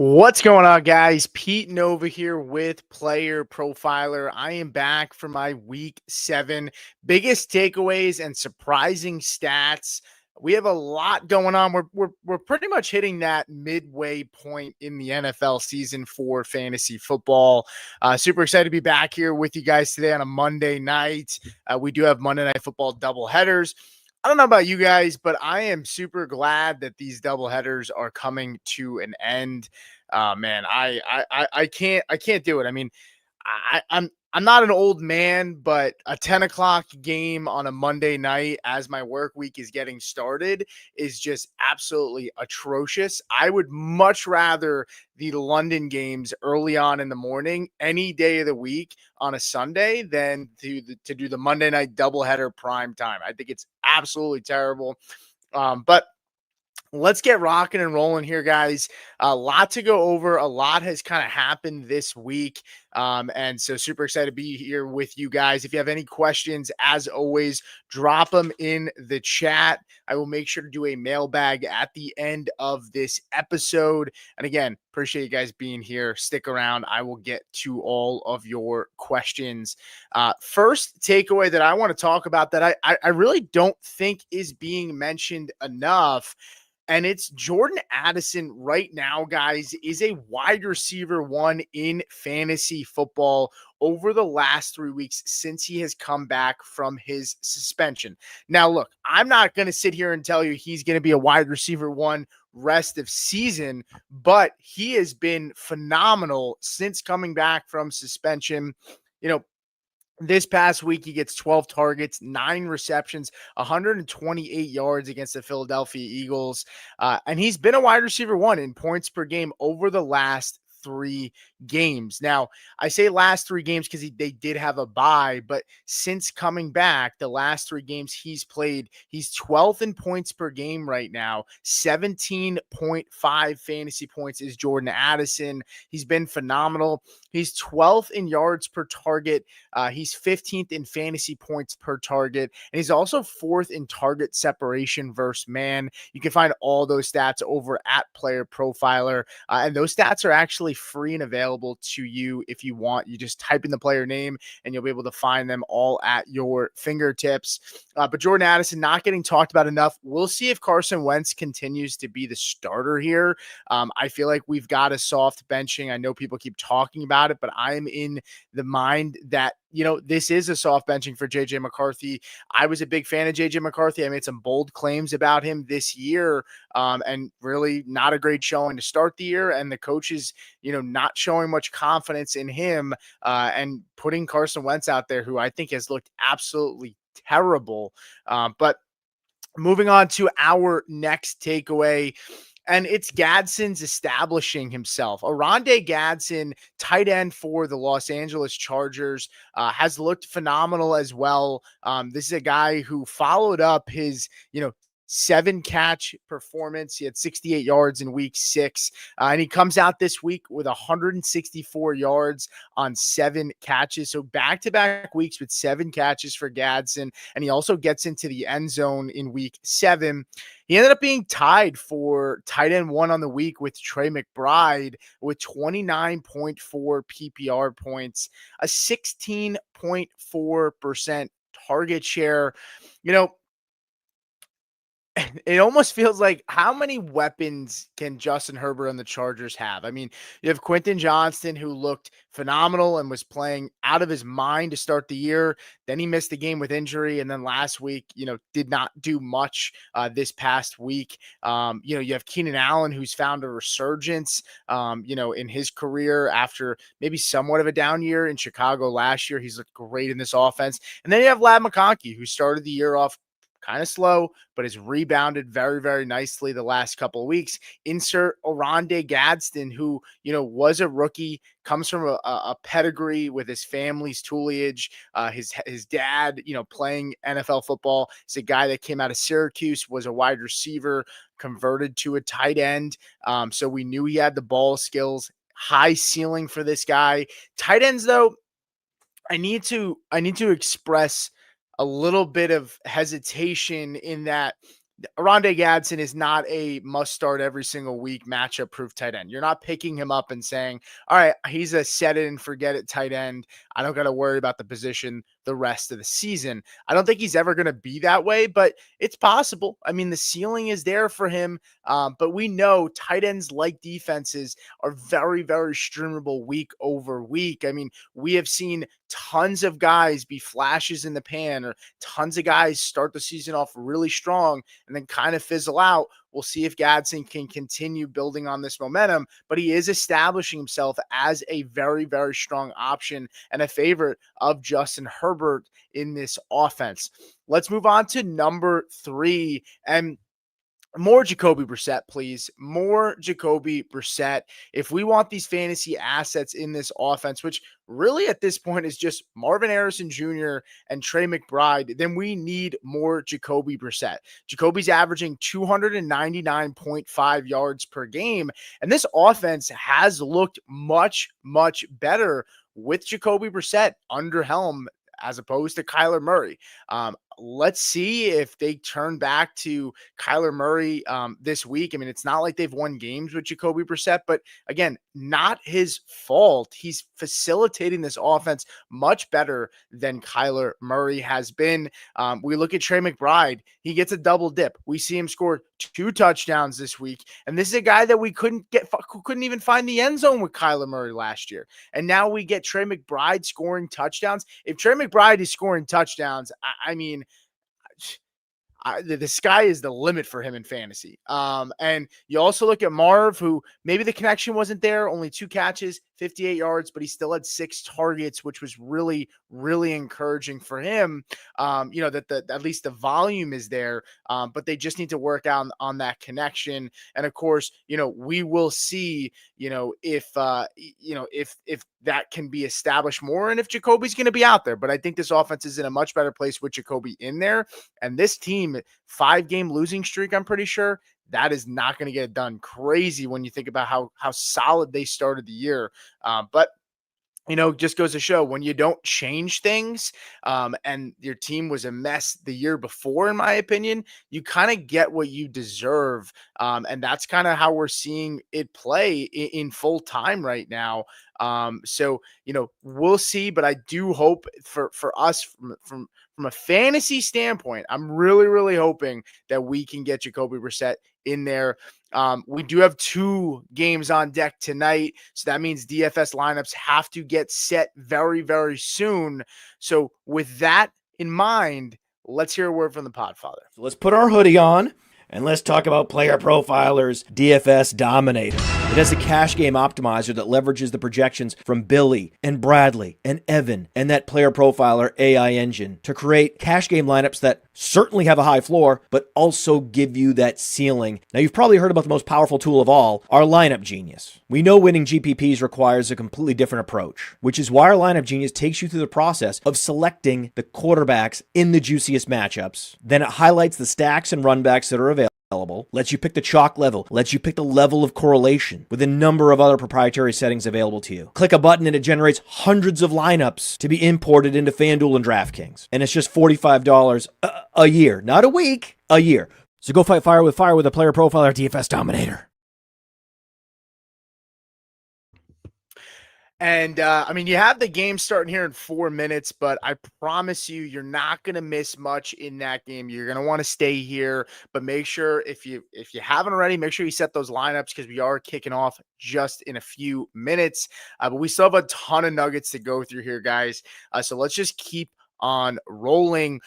What's going on, guys? Pete Nova here with Player Profiler. I am back for my week 7 biggest takeaways and surprising stats. We have a lot going on. We're pretty much hitting that midway point in the NFL season for fantasy football. Super excited to be back here with you guys today on a Monday night. We do have Monday Night Football double headers. I don't know about you guys, but I am super glad that these double headers are coming to an end. Man, I can't do it. I mean, I'm not an old man, but a 10 o'clock game on a Monday night as my work week is getting started is just absolutely atrocious. I would much rather the London games early on in the morning any day of the week on a Sunday than to do the Monday night doubleheader prime time. I think it's absolutely terrible. But let's get rocking and rolling here, guys. A lot to go over. A lot has kind of happened this week. And so super excited to be here with you guys. If you have any questions, as always, drop them in the chat. I will make sure to do a mailbag at the end of this episode. And again, appreciate you guys being here. Stick around. I will get to all of your questions. First takeaway that I want to talk about that I really don't think is being mentioned enough, and it's Jordan Addison right now, guys, is a wide receiver 1 in fantasy football over the last 3 weeks since he has come back from his suspension. Now, look, I'm not going to sit here and tell you he's going to be a wide receiver 1 rest of season, but he has been phenomenal since coming back from suspension. This past week, he gets 12 targets, 9 receptions, 128 yards against the Philadelphia Eagles. And he's been a wide receiver 1 in points per game over the last 3 games. Now, I say last 3 games because they did have a bye, but since coming back, the last 3 games he's played, he's 12th in points per game right now. 17.5 fantasy points is Jordan Addison. He's been phenomenal. He's 12th in yards per target. He's 15th in fantasy points per target. And he's also 4th in target separation versus man. You can find all those stats over at Player Profiler. And those stats are actually free and available to you if you want. You just type in the player name and you'll be able to find them all at your fingertips. But Jordan Addison not getting talked about enough. We'll see if Carson Wentz continues to be the starter here. I feel like we've got a soft benching. I know people keep talking about it, but I'm in the mind that this is a soft benching for JJ McCarthy. I was a big fan of JJ McCarthy. I made some bold claims about him this year, and really not a great showing to start the year. And the coaches, not showing much confidence in him, and putting Carson Wentz out there, who I think has looked absolutely terrible. But moving on to our next takeaway, and it's Gadsden's establishing himself. Oronde Gadsden, tight end for the Los Angeles Chargers, has looked phenomenal as well. This is a guy who followed up his, 7-catch performance. He had 68 yards in week 6. And he comes out this week with 164 yards on 7 catches. So back-to-back weeks with 7 catches for Gadsden. And he also gets into the end zone in week 7. He ended up being tied for tight end 1 on the week with Trey McBride with 29.4 PPR points, a 16.4% target share. It almost feels like, how many weapons can Justin Herbert and the Chargers have? I mean, you have Quentin Johnston, who looked phenomenal and was playing out of his mind to start the year. Then he missed the game with injury. And then last week, did not do much this past week. You have Keenan Allen, who's found a resurgence, in his career after maybe somewhat of a down year in Chicago last year. He's looked great in this offense. And then you have Ladd McConkey, who started the year off kind of slow, but has rebounded very, very nicely the last couple of weeks. Insert Oronde Gadsden, who, was a rookie, comes from a pedigree with his family's tutelage. His dad, playing NFL football, is a guy that came out of Syracuse, was a wide receiver, converted to a tight end. So we knew he had the ball skills, high ceiling for this guy. Tight ends, though, I need to express a little bit of hesitation in that Rondé Gadsden is not a must start every single week matchup proof tight end. You're not picking him up and saying, all right, he's a set it and forget it tight end. I don't got to worry about the position the rest of the season. I don't think he's ever going to be that way, but it's possible. I mean, the ceiling is there for him, but we know tight ends like defenses are very, very streamable week over week. I mean, we have seen tons of guys be flashes in the pan, or tons of guys start the season off really strong and then kind of fizzle out. We'll see if Gadsden can continue building on this momentum, but he is establishing himself as a very, very strong option and a favorite of Justin Herbert in this offense. Let's move on to number 3, and more Jacoby Brissett, please. More Jacoby Brissett. If we want these fantasy assets in this offense, which really at this point is just Marvin Harrison Jr. and Trey McBride, then we need more Jacoby Brissett. Jacoby's averaging 299.5 yards per game, and this offense has looked much, much better with Jacoby Brissett under helm as opposed to Kyler Murray. Let's see if they turn back to Kyler Murray this week. I mean, it's not like they've won games with Jacoby Brissett, but again, not his fault. He's facilitating this offense much better than Kyler Murray has been. We look at Trey McBride. He gets a double dip. We see him score 2 touchdowns this week. And this is a guy that we couldn't even find the end zone with Kyler Murray last year. And now we get Trey McBride scoring touchdowns. If Trey McBride is scoring touchdowns, I mean, the sky is the limit for him in fantasy. And you also look at Marv, who maybe the connection wasn't there, only 2 catches, 58 yards, but he still had 6 targets, which was really, really encouraging for him. That at least the volume is there, but they just need to work out on that connection. And of course, we will see, if that can be established more and if Jacoby's going to be out there. But I think this offense is in a much better place with Jacoby in there. And this team, 5-game losing streak, I'm pretty sure that is not going to get done. Crazy when you think about how solid they started the year. But just goes to show when you don't change things, and your team was a mess the year before, in my opinion, you kind of get what you deserve. And that's kind of how we're seeing it play in full time right now. So, we'll see, but I do hope for us from a fantasy standpoint, I'm really, really hoping that we can get Jacoby Brissett in there. We do have 2 games on deck tonight, so that means DFS lineups have to get set very, very soon. So with that in mind, let's hear a word from the Podfather. So let's put our hoodie on and let's talk about Player Profiler's DFS Dominator. It has a cash game optimizer that leverages the projections from Billy and Bradley and Evan and that Player Profiler AI engine to create cash game lineups that certainly have a high floor, but also give you that ceiling. Now, you've probably heard about the most powerful tool of all, our Lineup Genius. We know winning GPPs requires a completely different approach, which is why our Lineup Genius takes you through the process of selecting the quarterbacks in the juiciest matchups. Then it highlights the stacks and runbacks that are available, lets you pick the chalk level, lets you pick the level of correlation with a number of other proprietary settings available to you. Click a button and it generates hundreds of lineups to be imported into FanDuel and DraftKings. And it's just $45 a year, not a week, a year. So go fight fire with a Player Profiler DFS Dominator. And, you have the game starting here in 4 minutes, but I promise you're not going to miss much in that game. You're going to want to stay here, but make sure if you haven't already, make sure you set those lineups because we are kicking off just in a few minutes. But we still have a ton of nuggets to go through here, guys. So let's just keep on rolling.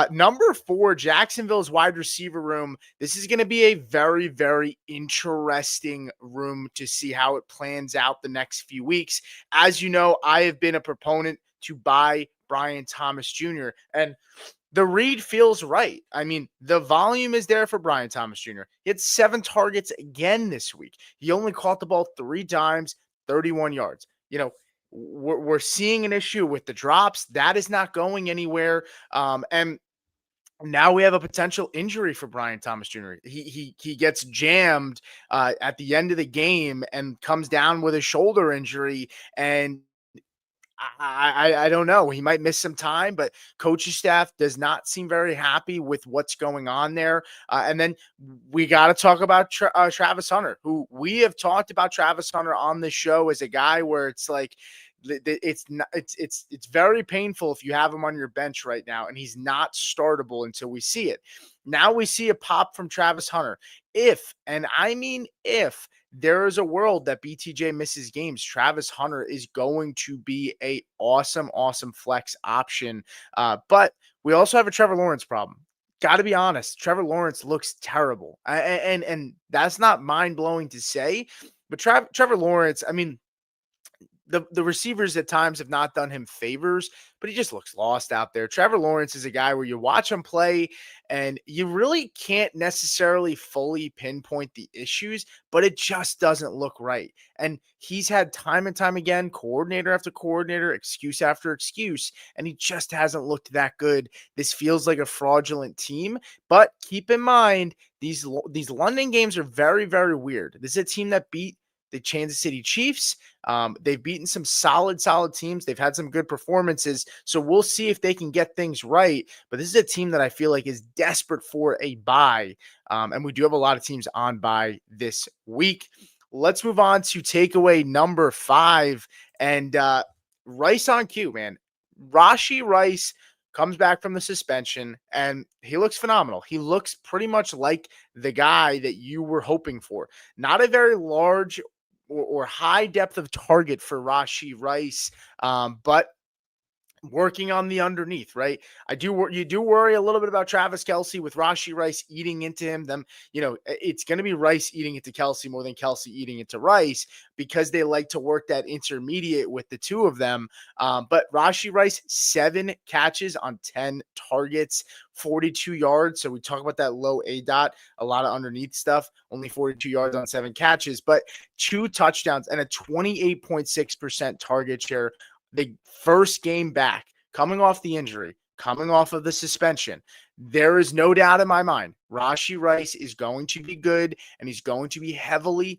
Number 4, Jacksonville's wide receiver room. This is going to be a very, very interesting room to see how it plans out the next few weeks. As you know, I have been a proponent to buy Brian Thomas Jr., and the read feels right. I mean, the volume is there for Brian Thomas Jr. He had 7 targets again this week. He only caught the ball 3 times, 31 yards. We're seeing an issue with the drops. That is not going anywhere. And now we have a potential injury for Brian Thomas Jr. He gets jammed at the end of the game and comes down with a shoulder injury. And I don't know. He might miss some time, but coaching staff does not seem very happy with what's going on there. And then we got to talk about Travis Hunter, who we have talked about Travis Hunter on this show as a guy where it's like it's not it's very painful if you have him on your bench right now and he's not startable until we see it. Now we see a pop from Travis Hunter. If, and I mean if, there is a world that BTJ misses games, Travis Hunter is going to be a awesome flex option. But we also have a Trevor Lawrence problem. Got to be honest, Trevor Lawrence looks terrible, and that's not mind blowing to say. But Trevor Lawrence, I mean, the receivers at times have not done him favors, but he just looks lost out there. Trevor Lawrence is a guy where you watch him play and you really can't necessarily fully pinpoint the issues, but it just doesn't look right. And he's had time and time again, coordinator after coordinator, excuse after excuse, and he just hasn't looked that good. This feels like a fraudulent team, but keep in mind, these London games are very, very weird. This is a team that beat the Kansas City Chiefs. They've beaten some solid teams. They've had some good performances. So we'll see if they can get things right. But this is a team that I feel like is desperate for a bye. And we do have a lot of teams on bye this week. Let's move on to takeaway number 5. And Rice on cue, man. Rashee Rice comes back from the suspension and he looks phenomenal. He looks pretty much like the guy that you were hoping for. Not a very large or high depth of target for Rashee Rice, but working on the underneath, right? You do worry a little bit about Travis Kelce with Rashee Rice eating into him. It's going to be Rice eating into Kelce more than Kelce eating into Rice because they like to work that intermediate with the two of them. But Rashee Rice, 7 catches on 10 targets, 42 yards. So we talk about that low ADOT, a lot of underneath stuff, only 42 yards on 7 catches, but 2 touchdowns and a 28.6% target share. The first game back, coming off the injury, coming off of the suspension, there is no doubt in my mind, Rashee Rice is going to be good and he's going to be heavily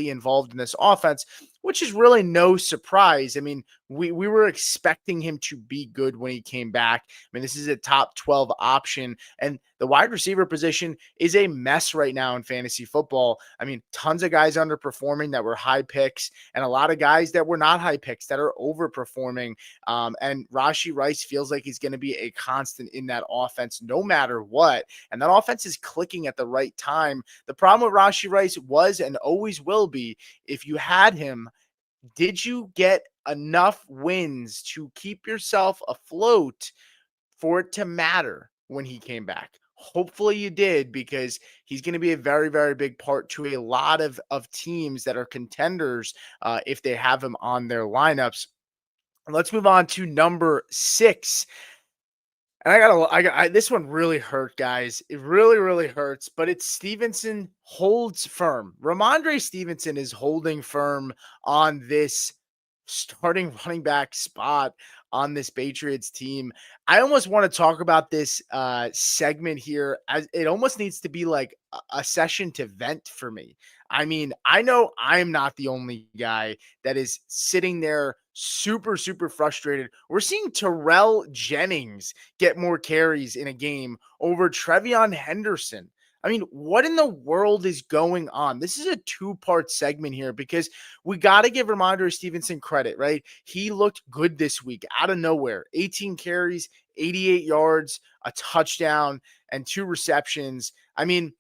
involved in this offense, which is really no surprise. I mean, we were expecting him to be good when he came back. I mean, this is a top 12 option, and the wide receiver position is a mess right now in fantasy football. I mean, tons of guys underperforming that were high picks and a lot of guys that were not high picks that are overperforming. And Rashee Rice feels like he's going to be a constant in that offense no matter what. And that offense is clicking at the right time. The problem with Rashee Rice was and always will be, if you had him, did you get enough wins to keep yourself afloat for it to matter when he came back? Hopefully you did, because he's going to be a very, very big part to a lot of teams that are contenders if they have him on their lineups. Let's move on to number 6. And this one really hurt, guys. It really hurts, but it's Stevenson holds firm. Ramondre Stevenson is holding firm on this starting running back spot on this Patriots team. I almost want to talk about this segment here, as it almost needs to be like a session to vent for me. I mean, I know I'm not the only guy that is sitting there super frustrated. We're seeing Terrell Jennings get more carries in a game over Trevion Henderson. I mean, what in the world is going on? This is a 2-part segment here because we got to give Ramondre Stevenson credit, right? He looked good this week out of nowhere. 18 carries, 88 yards, a touchdown, and 2 receptions. I mean,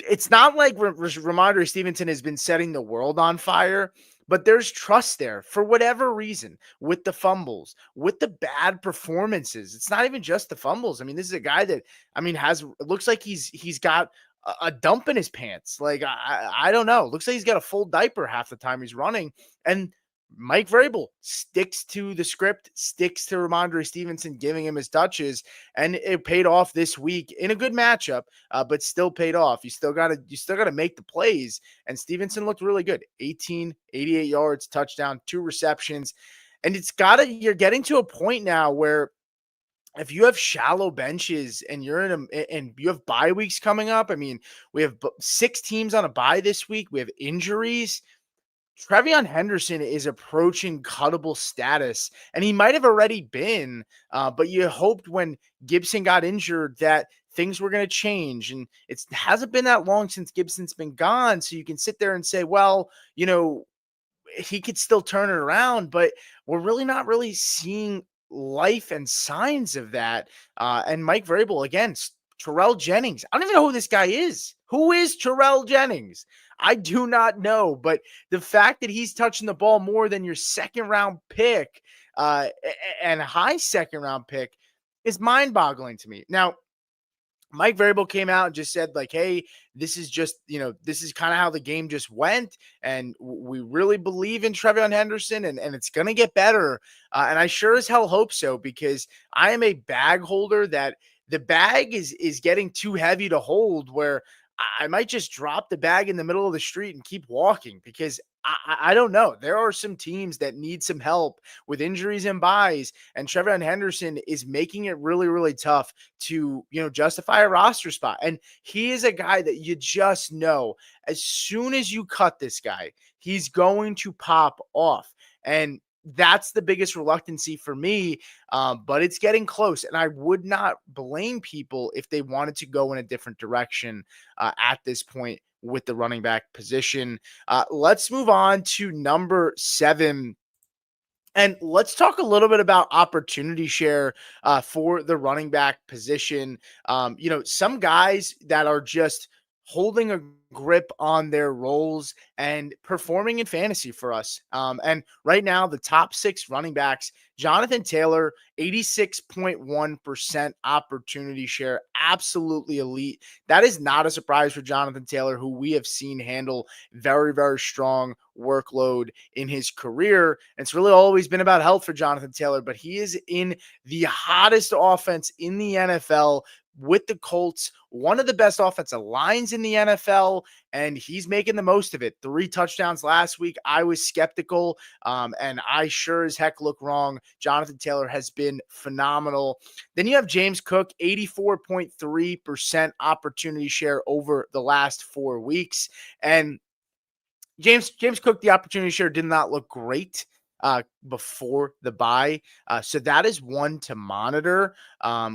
it's not like Ramondre Stevenson has been setting the world on fire, but there's trust there for whatever reason with the fumbles, with the bad performances. It's not even just the fumbles. I mean, this is a guy that, I mean, it looks like he's got a dump in his pants. Like, I don't know. Looks like he's got a full diaper half the time he's running. And Mike Vrabel sticks to the script, sticks to Ramondre Stevenson, giving him his touches, and it paid off this week in a good matchup, but still paid off. You still got to make the plays, and Stevenson looked really good. 18, 88 yards, touchdown, 2 receptions, and you're getting to a point now where if you have shallow benches and and you have bye weeks coming up, I mean, we have 6 teams on a bye this week. We have injuries. Trevion Henderson is approaching cuttable status, and he might have already been, but you hoped when Gibson got injured that things were going to change. And it hasn't been that long since Gibson's been gone. So you can sit there and say, well, he could still turn it around, but we're really not really seeing life and signs of that. And Mike Vrabel, again, Terrell Jennings. I don't even know who this guy is. Who is Terrell Jennings? I do not know, but the fact that he's touching the ball more than your second round pick and high second round pick is mind boggling to me. Now, Mike Vrabel came out and just said, like, hey, this is just, this is kind of how the game just went. And we really believe in Trevion Henderson and it's going to get better. And I sure as hell hope so, because I am a bag holder that the bag is getting too heavy to hold, where I might just drop the bag in the middle of the street and keep walking, because I don't know. There are some teams that need some help with injuries and buys, and Trevion Henderson is making it really, really tough to, justify a roster spot. And he is a guy that you just know, as soon as you cut this guy, he's going to pop off. And that's the biggest reluctancy for me, but it's getting close. And I would not blame people if they wanted to go in a different direction at this point with the running back position. Let's move on to number 7. And let's talk a little bit about opportunity share for the running back position. Some guys that are just holding a grip on their roles and performing in fantasy for us. And right now, the top 6 running backs, Jonathan Taylor, 86.1% opportunity share, absolutely elite. That is not a surprise for Jonathan Taylor, who we have seen handle very, very strong workload in his career. And it's really always been about health for Jonathan Taylor, but he is in the hottest offense in the NFL with the Colts, one of the best offensive lines in the NFL, and he's making the most of it. 3 touchdowns last week. I was skeptical, and I sure as heck look wrong. Jonathan Taylor has been phenomenal. Then you have James Cook, 84.3% opportunity share over the last 4 weeks. And James Cook, the opportunity share did not look great before the bye. So that is one to monitor.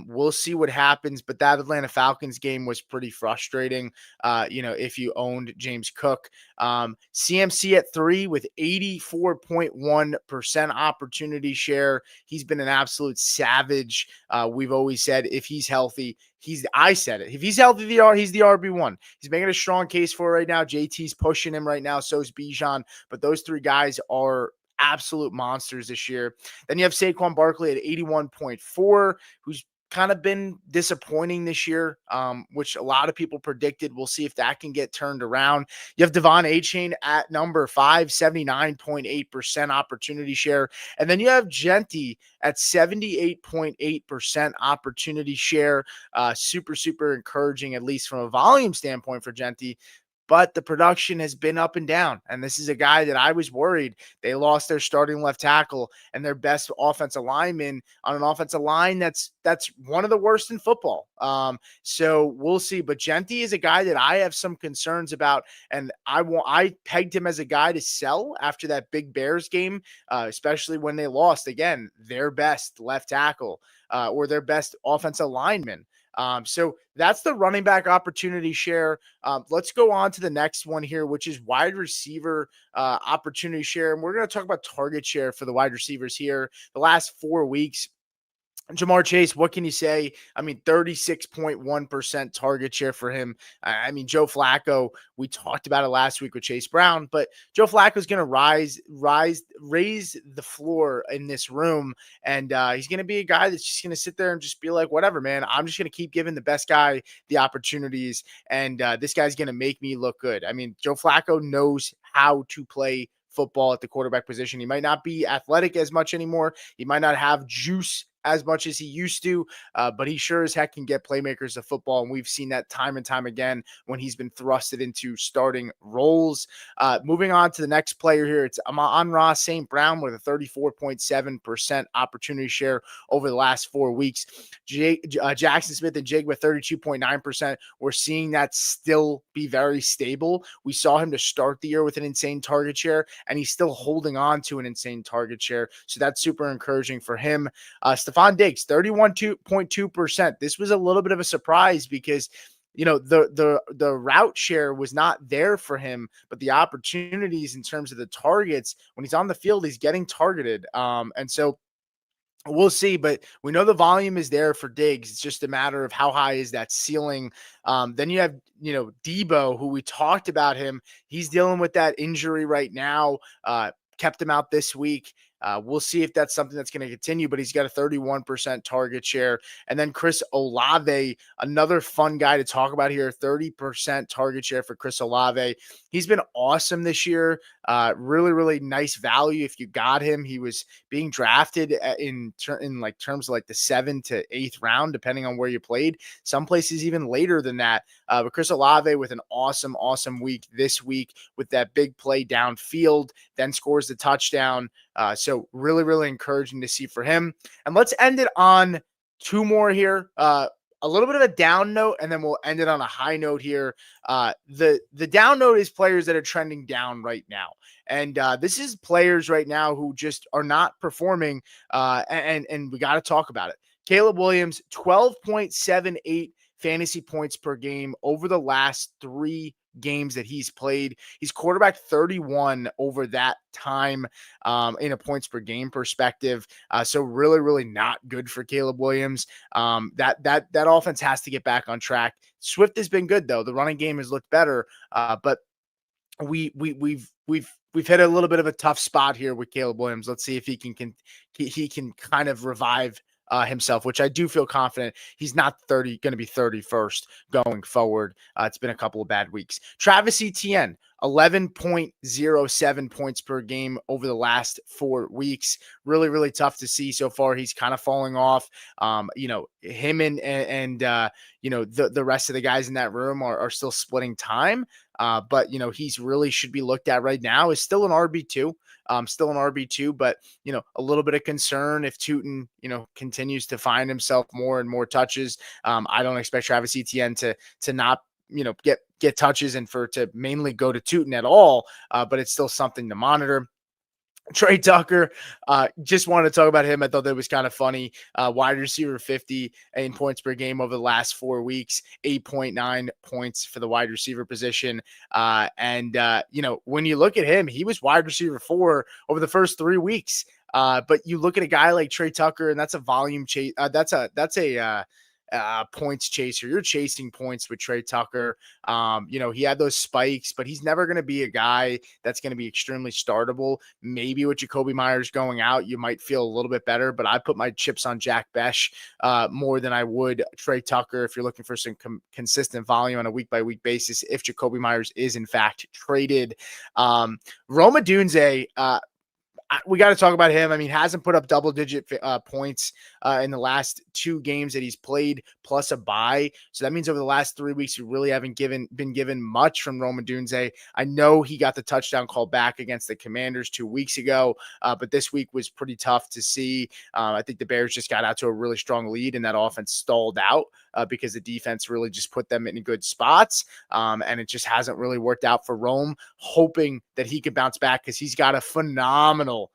We'll see what happens, but that Atlanta Falcons game was pretty frustrating. If you owned James Cook, CMC at 3 with 84.1% opportunity share. He's been an absolute savage. We've always said if he's healthy, I said it. If he's healthy, he's the RB1. He's making a strong case for it right now. JT's pushing him right now. So is Bijan, but those 3 guys are absolute monsters this year. Then you have Saquon Barkley at 81.4, who's kind of been disappointing this year, which a lot of people predicted. We'll see if that can get turned around. You have Devon Achane at number 5, 79.8% opportunity share. And then you have Genty at 78.8% opportunity share. Super, super encouraging, at least from a volume standpoint for Genty. But the production has been up and down. And this is a guy that I was worried. They lost their starting left tackle and their best offensive lineman on an offensive line that's one of the worst in football. So we'll see. But Genty is a guy that I have some concerns about. And I pegged him as a guy to sell after that big Bears game, especially when they lost, again, their best left tackle or their best offensive lineman. So that's the running back opportunity share. Let's go on to the next one here, which is wide receiver opportunity share. And we're going to talk about target share for the wide receivers here. The last 4 weeks, Jamar Chase, what can you say? I mean, 36.1% target share for him. I mean, Joe Flacco, we talked about it last week with Chase Brown, but Joe Flacco is going to raise the floor in this room. And he's going to be a guy that's just going to sit there and just be like, whatever, man, I'm just going to keep giving the best guy the opportunities. And this guy's going to make me look good. I mean, Joe Flacco knows how to play football at the quarterback position. He might not be athletic as much anymore. He might not have juice as much as he used to, but he sure as heck can get playmakers of football, and we've seen that time and time again when he's been thrusted into starting roles. Moving on to the next player here, it's Amon-Ra St. Brown with a 34.7% opportunity share over the last 4 weeks. Jackson Smith and Jig with 32.9%. We're seeing that still be very stable. We saw him to start the year with an insane target share, and he's still holding on to an insane target share. So that's super encouraging for him. Stephon Diggs, 31.2%. This was a little bit of a surprise because the route share was not there for him, but the opportunities in terms of the targets when he's on the field, he's getting targeted. And so we'll see, but we know the volume is there for Diggs. It's just a matter of how high is that ceiling. Then you have, Debo, who we talked about him. He's dealing with that injury right now. Kept him out this week. We'll see if that's something that's going to continue, but he's got a 31% target share. And then Chris Olave, another fun guy to talk about here, 30% target share for Chris Olave. He's been awesome this year. Really, really nice value if you got him. He was being drafted in terms of like the 7th to 8th round, depending on where you played. Some places even later than that. But Chris Olave with an awesome week this week with that big play downfield, then scores the touchdown. So really, really encouraging to see for him. And let's end it on 2 more here. A little bit of a down note, and then we'll end it on a high note here. The down note is players that are trending down right now. And this is players right now who just are not performing, and we got to talk about it. Caleb Williams, 12.78 fantasy points per game over the last 3 games that he's played. He's quarterback 31 over that time in a points per game perspective. So really, really not good for Caleb Williams. That offense has to get back on track. Swift has been good though. The running game has looked better, but we've hit a little bit of a tough spot here with Caleb Williams. Let's see if he can kind of revive himself, which I do feel confident he's not going to be 31st going forward. It's been a couple of bad weeks. Travis Etienne, 11.07 points per game over the last 4 weeks. Really, really tough to see so far. He's kind of falling off. Him and the rest of the guys in that room are still splitting time. But he's really should be looked at right now is still an RB2. Still an RB2, but a little bit of concern if Tootin, continues to find himself more and more touches. I don't expect Travis Etienne to not, get touches and for to mainly go to Tootin at all. But it's still something to monitor. Trey Tucker, just wanted to talk about him. I thought that was kind of funny. Wide receiver 50 in points per game over the last 4 weeks, 8.9 points for the wide receiver position. When you look at him, he was wide receiver 4 over the first 3 weeks. But you look at a guy like Trey Tucker, and that's a volume chase. That's a points chaser. You're chasing points with Trey Tucker. He had those spikes, but he's never going to be a guy that's going to be extremely startable. Maybe with Jacoby Myers going out, you might feel a little bit better, but I put my chips on Jack Besh more than I would Trey Tucker if you're looking for some consistent volume on a week-by-week basis if Jacoby Myers is in fact traded. Rome Odunze, we got to talk about him. I mean, hasn't put up double-digit points in the last 2 games that he's played, plus a bye. So that means over the last 3 weeks, we really haven't been given much from Rome Odunze. I know he got the touchdown call back against the Commanders 2 weeks ago, but this week was pretty tough to see. I think the Bears just got out to a really strong lead, and that offense stalled out because the defense really just put them in good spots, and it just hasn't really worked out for Rome. Hoping that he could bounce back because he's got a phenomenal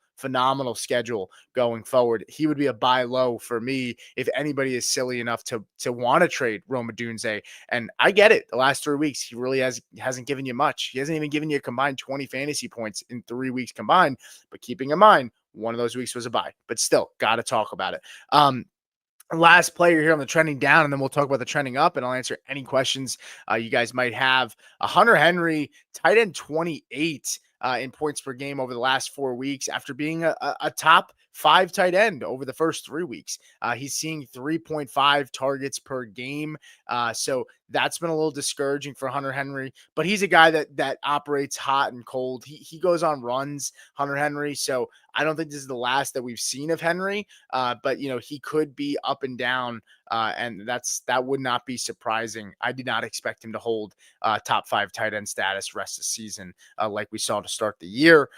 schedule going forward. He would be a buy low for me if anybody is silly enough to want to trade Rome Odunze. And I get it. The last 3 weeks, he really hasn't given you much. He hasn't even given you a combined 20 fantasy points in 3 weeks combined. But keeping in mind, one of those weeks was a buy. But still, got to talk about it. Last player here on the trending down, and then we'll talk about the trending up, and I'll answer any questions you guys might have. Hunter Henry, tight end 28 in points per game over the last 4 weeks after being a top 5 tight end over the first 3 weeks. He's seeing 3.5 targets per game. So that's been a little discouraging for Hunter Henry, but he's a guy that operates hot and cold. He goes on runs, Hunter Henry. So I don't think this is the last that we've seen of Henry, but he could be up and down, and that would not be surprising. I did not expect him to hold top 5 tight end status rest of the season like we saw to start the year.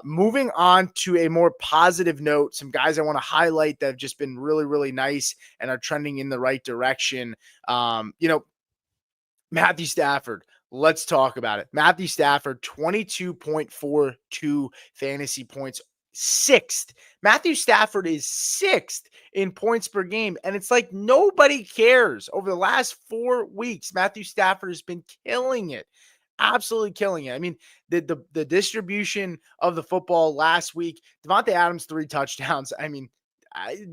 Moving on to a more positive note, some guys I want to highlight that have just been really, really nice and are trending in the right direction. Matthew Stafford. Let's talk about it. Matthew Stafford, 22.42 fantasy points, 6th. Matthew Stafford is 6th in points per game, and it's like nobody cares. Over the last 4 weeks, Matthew Stafford has been killing it. Absolutely killing it. I mean, the distribution of the football last week, Davante Adams, 3 touchdowns. I mean,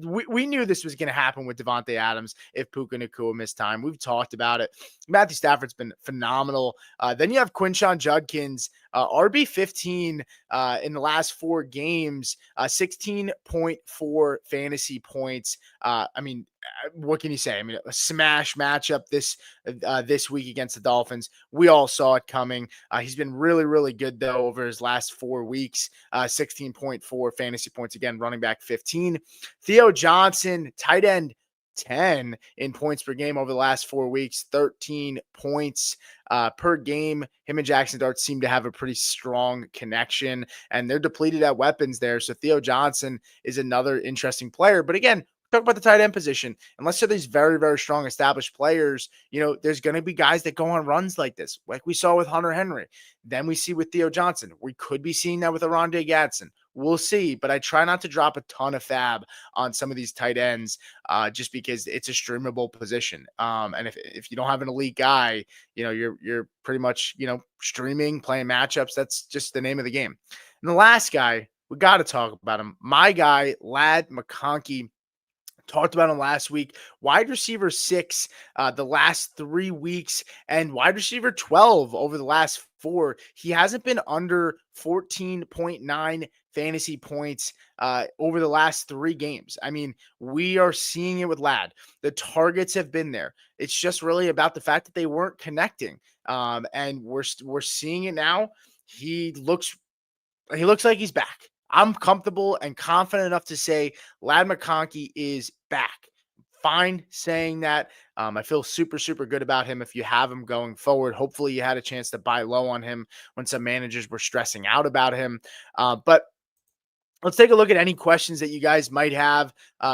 we knew this was going to happen with Davante Adams if Puka Nacua missed time. We've talked about it. Matthew Stafford's been phenomenal. Then you have Quinshon Judkins, RB15 in the last 4 games, 16.4 fantasy points. What can you say? I mean, a smash matchup this week against the Dolphins. We all saw it coming. He's been really, really good, though, over his last 4 weeks. 16.4 fantasy points. Again, running back 15. Theo Johnson, tight end 10 in points per game over the last 4 weeks, 13 points per game. Him and Jackson Dart seem to have a pretty strong connection, and they're depleted at weapons there. So Theo Johnson is another interesting player. But again, talk about the tight end position. Unless they're these very, very strong established players, there's going to be guys that go on runs like this, like we saw with Hunter Henry. Then we see with Theo Johnson. We could be seeing that with Oronde Gadsden. We'll see, but I try not to drop a ton of fab on some of these tight ends just because it's a streamable position. And if you don't have an elite guy, you're pretty much, streaming, playing matchups. That's just the name of the game. And the last guy, we got to talk about him. My guy, Ladd McConkey. Talked about him last week. Wide receiver 6 the last 3 weeks, and wide receiver 12 over the last 4. He hasn't been under 14.9 fantasy points over the last 3 games. I mean, we are seeing it with Ladd. The targets have been there. It's just really about the fact that they weren't connecting, and we're seeing it now. He looks like he's back. I'm comfortable and confident enough to say Ladd McConkey is back. Fine saying that. I feel super, super good about him if you have him going forward. Hopefully you had a chance to buy low on him when some managers were stressing out about him. But let's take a look at any questions that you guys might have.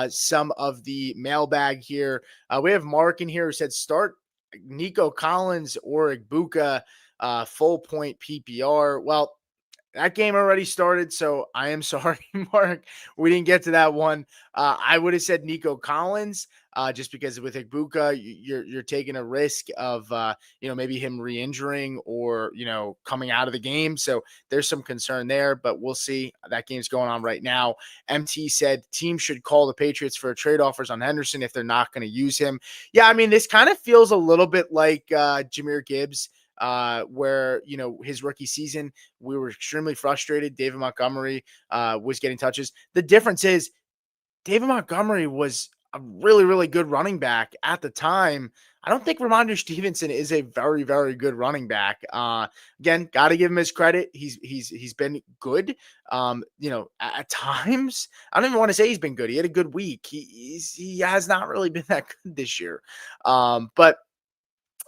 Some of the mailbag here. We have Mark in here who said start Nico Collins or Igbuka full point PPR. Well, that game already started, so I am sorry, Mark. We didn't get to that one. I would have said Nico Collins, just because with Igbuka, you're taking a risk of maybe him re-injuring or coming out of the game. So there's some concern there, but we'll see. That game's going on right now. MT said teams should call the Patriots for trade offers on Henderson if they're not going to use him. Yeah, I mean, this kind of feels a little bit like Jahmyr Gibbs. Where, his rookie season, we were extremely frustrated. David Montgomery was getting touches. The difference is David Montgomery was a really, really good running back at the time. I don't think Ramondre Stevenson is a very, very good running back. Again, got to give him his credit. He's been good. At times, I don't even want to say he's been good. He had a good week. He has not really been that good this year. But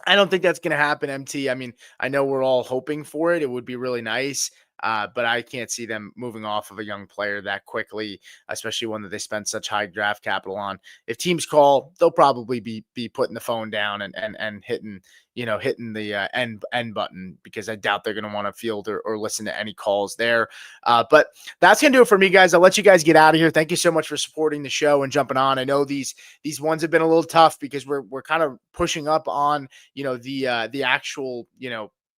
I don't think that's going to happen, MT. I mean, I know we're all hoping for it. It would be really nice, but I can't see them moving off of a young player that quickly, especially one that they spent such high draft capital on. If teams call, they'll probably be putting the phone down and hitting the end button, because I doubt they're going to want to field or listen to any calls there. But that's going to do it for me, guys. I'll let you guys get out of here. Thank you so much for supporting the show and jumping on. I know these ones have been a little tough because we're kind of pushing up on, the actual,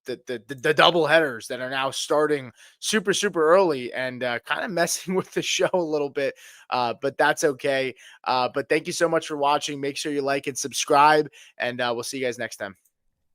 the double headers that are now starting super, super early and kind of messing with the show a little bit. But that's okay. But thank you so much for watching. Make sure you like and subscribe, and we'll see you guys next time.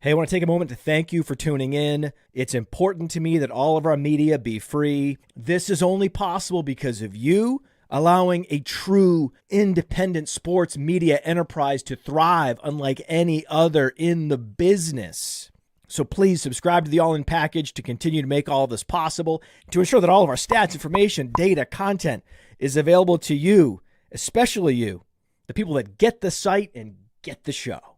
Hey, I want to take a moment to thank you for tuning in. It's important to me that all of our media be free. This is only possible because of you allowing a true independent sports media enterprise to thrive unlike any other in the business. So please subscribe to the All-In Package to continue to make all of this possible, to ensure that all of our stats, information, data, content is available to you, especially you, the people that get the site and get the show.